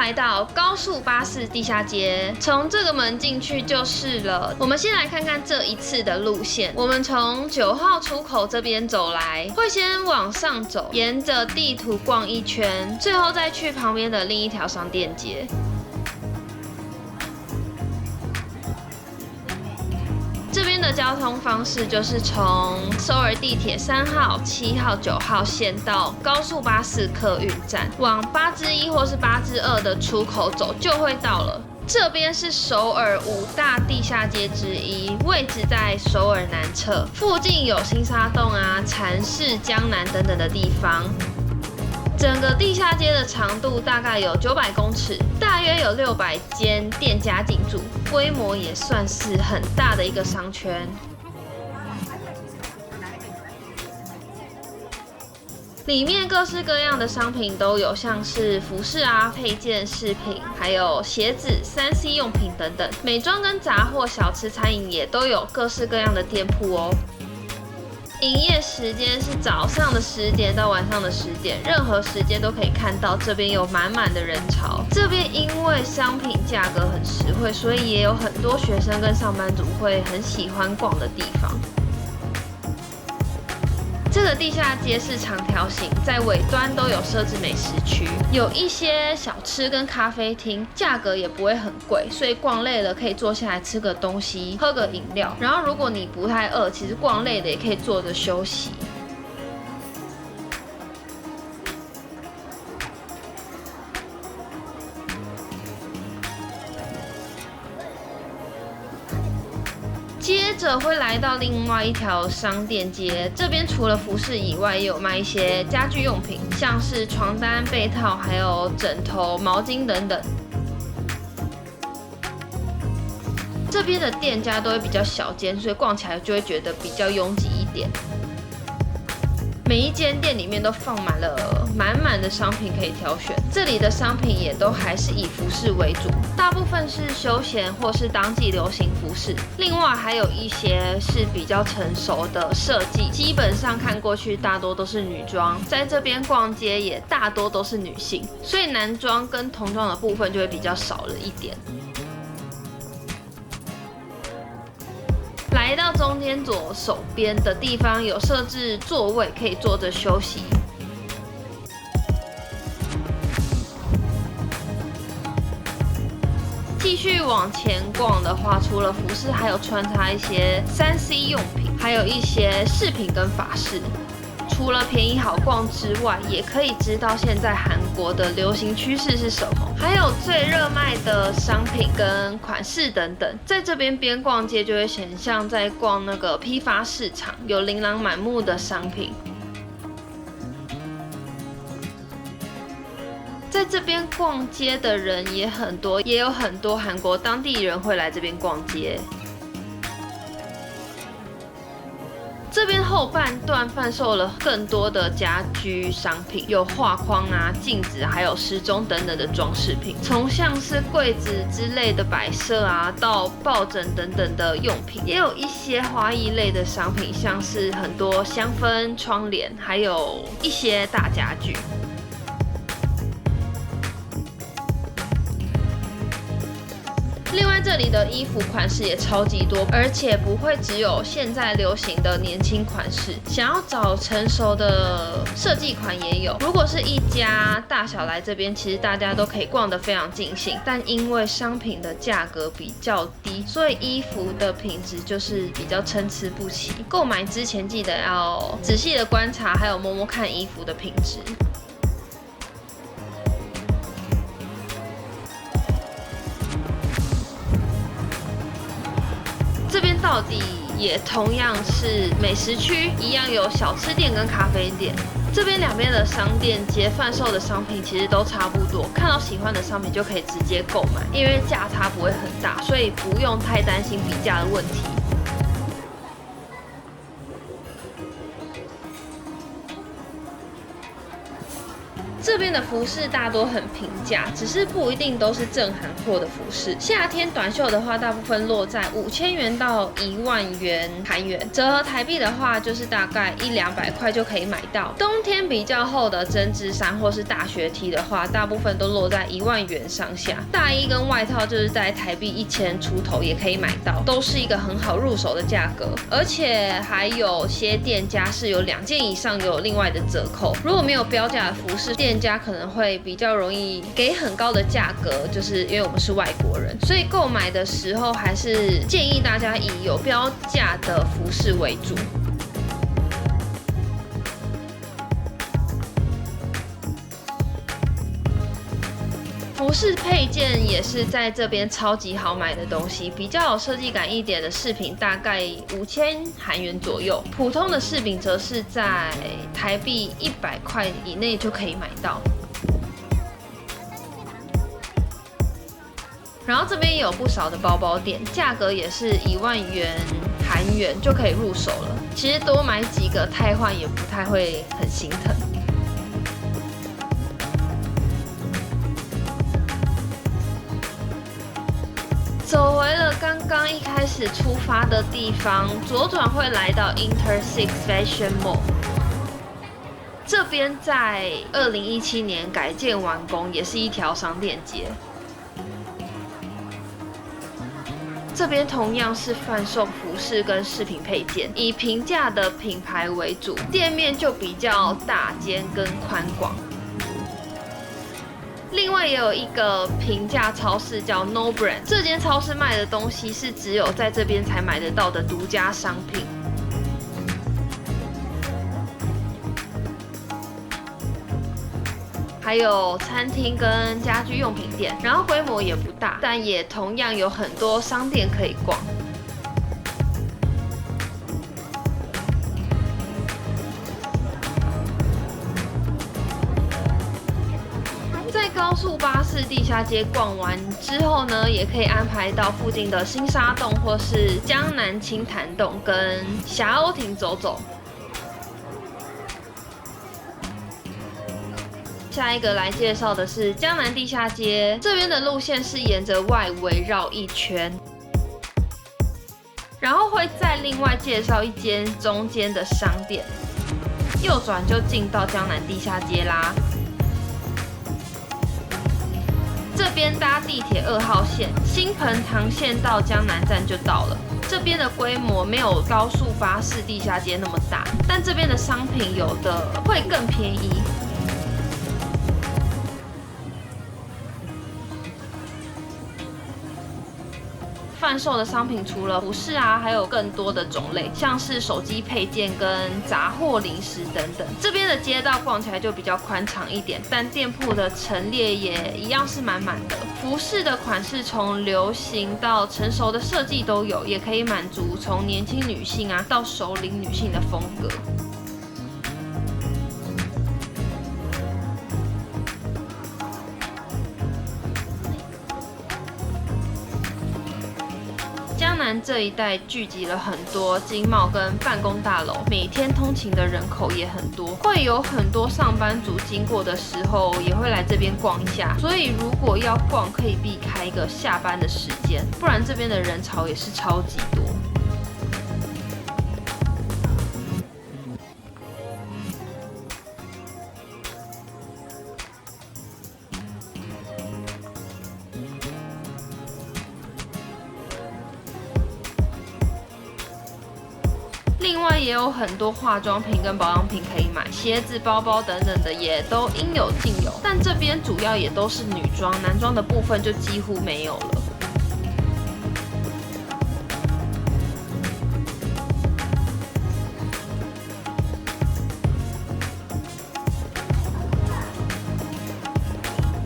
来到高速巴士地下街，从这个门进去就是了。我们先来看看这一次的路线，我们从9号出口这边走来，会先往上走，沿着地图逛一圈，最后再去旁边的另一条商店街。这边的交通方式就是从首尔地铁3号、7号、9号线到高速巴士客运站，往8之1或是8之2的出口走就会到了。这边是首尔5大地下街之一，位置在首尔南侧，附近有新沙洞啊、禅寺、江南等等的地方。整个地下街的长度大概有900公尺，大约有600间店家进驻，规模也算是很大的一个商圈。里面各式各样的商品都有，像是服饰啊、配件、饰品，还有鞋子、3C 用品等等。美妆跟杂货、小吃、餐饮也都有各式各样的店铺哦。营业时间是早上的10点到晚上的10点，任何时间都可以看到这边有满满的人潮。这边因为商品价格很实惠，所以也有很多学生跟上班族会很喜欢逛的地方。这个地下街是长条形，在尾端都有设置美食区，有一些小吃跟咖啡厅，价格也不会很贵，所以逛累了可以坐下来吃个东西，喝个饮料。然后如果你不太饿，其实逛累了也可以坐着休息。接着会来到另外一条商店街，这边除了服饰以外，也有卖一些家居用品，像是床单、被套，还有枕头、毛巾等等。这边的店家都会比较小间，所以逛起来就会觉得比较拥挤一点。每一间店里面都放满了满满的商品可以挑选，这里的商品也都还是以服饰为主，大部分是休闲或是当季流行服饰，另外还有一些是比较成熟的设计，基本上看过去大多都是女装，在这边逛街也大多都是女性，所以男装跟童装的部分就会比较少了一点。来到中间左手边的地方有设置座位，可以坐着休息。继续往前逛的话，除了服饰，还有穿插一些3C 用品，还有一些饰品跟法式。除了便宜好逛之外，也可以知道现在韩国的流行趋势是什么，还有最热卖的商品跟款式等等。在这边边逛街就会很像在逛那个批发市场，有琳琅满目的商品。在这边逛街的人也很多，也有很多韩国当地人会来这边逛街。这边后半段贩售了更多的家居商品，有画框啊、镜子，还有时钟等等的装饰品，从像是柜子之类的摆设啊，到抱枕等等的用品，也有一些花艺类的商品，像是很多香氛、窗帘，还有一些大家具。另外，这里的衣服款式也超级多，而且不会只有现在流行的年轻款式，想要找成熟的设计款也有。如果是一家大小来这边，其实大家都可以逛得非常尽兴，但因为商品的价格比较低，所以衣服的品质就是比较参差不齐。购买之前记得要仔细的观察，还有摸摸看衣服的品质。这边到底也同样是美食区，一样有小吃店跟咖啡店。这边两边的商店街贩售的商品其实都差不多，看到喜欢的商品就可以直接购买，因为价差不会很大，所以不用太担心比价的问题。这边的服饰大多很平价，只是不一定都是正韩货的服饰。夏天短袖的话，大部分落在5000元到10000元韩元，折合台币的话，就是大概100-200块就可以买到。冬天比较厚的针织衫或是大学 T 的话，大部分都落在10000元上下。大衣跟外套就是在台币1000出头也可以买到，都是一个很好入手的价格。而且还有些店家是有2件以上有另外的折扣。如果没有标价的服饰，店家可能会比较容易给很高的价格，就是因为我们是外国人，所以购买的时候还是建议大家以有标价的服饰为主。服饰配件也是在这边超级好买的东西，比较有设计感一点的饰品大概5000韩元左右，普通的饰品则是在台币100块以内就可以买到。然后这边也有不少的包包店，价格也是10000元韩元就可以入手了。其实多买几个汰换也不太会很心疼。走回了刚刚一开始出发的地方，左转会来到 Inter6 Fashion Mall。这边在2017年改建完工，也是一条商店街。这边同样是贩售服饰跟饰品配件，以平价的品牌为主，店面就比较大间跟宽广。另外也有一个平价超市叫 No Brand， 这间超市卖的东西是只有在这边才买得到的独家商品。还有餐厅跟家居用品店，然后规模也不大，但也同样有很多商店可以逛。在高速巴士地下街逛完之后呢，也可以安排到附近的新沙洞或是江南清潭洞跟霞鸥亭走走。下一个来介绍的是江南地下街，这边的路线是沿着外围绕一圈，然后会再另外介绍一间中间的商店，右转就进到江南地下街啦。这边搭地铁2号线新彭塘线到江南站就到了。这边的规模没有高速巴士地下街那么大，但这边的商品有的会更便宜。贩售的商品除了服饰啊，还有更多的种类，像是手机配件跟杂货、零食等等。这边的街道逛起来就比较宽敞一点，但店铺的陈列也一样是满满的。服饰的款式从流行到成熟的设计都有，也可以满足从年轻女性啊到熟龄女性的风格。江南这一带聚集了很多经贸跟办公大楼，每天通勤的人口也很多，会有很多上班族经过的时候也会来这边逛一下。所以如果要逛，可以避开一个下班的时间，不然这边的人潮也是超级多。另外也有很多化妆品跟保养品可以买，鞋子、包包等等的也都应有尽有。但这边主要也都是女装，男装的部分就几乎没有了。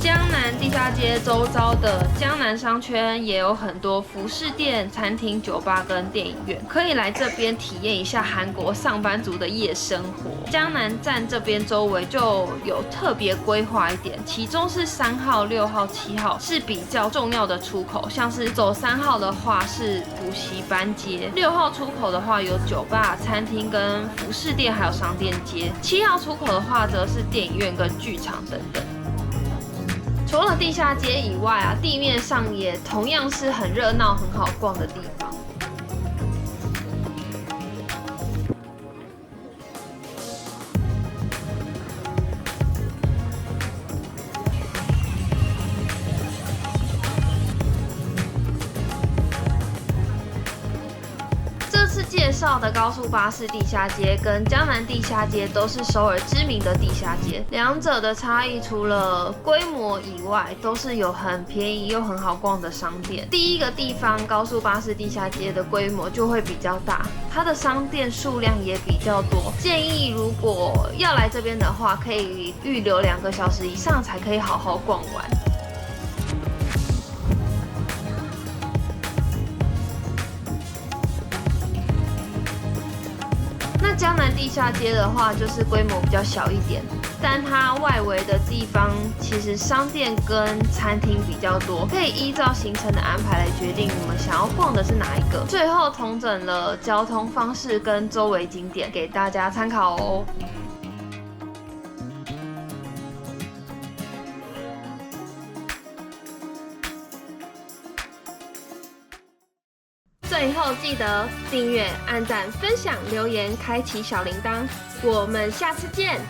江南地下下街周遭的江南商圈也有很多服饰店、餐厅、酒吧跟电影院，可以来这边体验一下韩国上班族的夜生活。江南站这边周围就有特别规划一点，其中是3号、6号、7号是比较重要的出口，像是走3号的话是补习班街，6号出口的话有酒吧、餐厅跟服饰店，还有商店街；7号出口的话则是电影院跟剧场等等。除了地下街以外啊，地面上也同样是很热闹、很好逛的地方。介绍的高速巴士地下街跟江南地下街都是首尔知名的地下街，两者的差异除了规模以外，都是有很便宜又很好逛的商店。第一个地方，高速巴士地下街的规模就会比较大，它的商店数量也比较多。建议如果要来这边的话，可以预留2个小时以上才可以好好逛完。江南地下街的话，就是规模比较小一点，但它外围的地方其实商店跟餐厅比较多，可以依照行程的安排来决定你们想要逛的是哪一个。最后统整了交通方式跟周围景点给大家参考哦。最后记得订阅、按赞、分享、留言、开启小铃铛，我们下次见。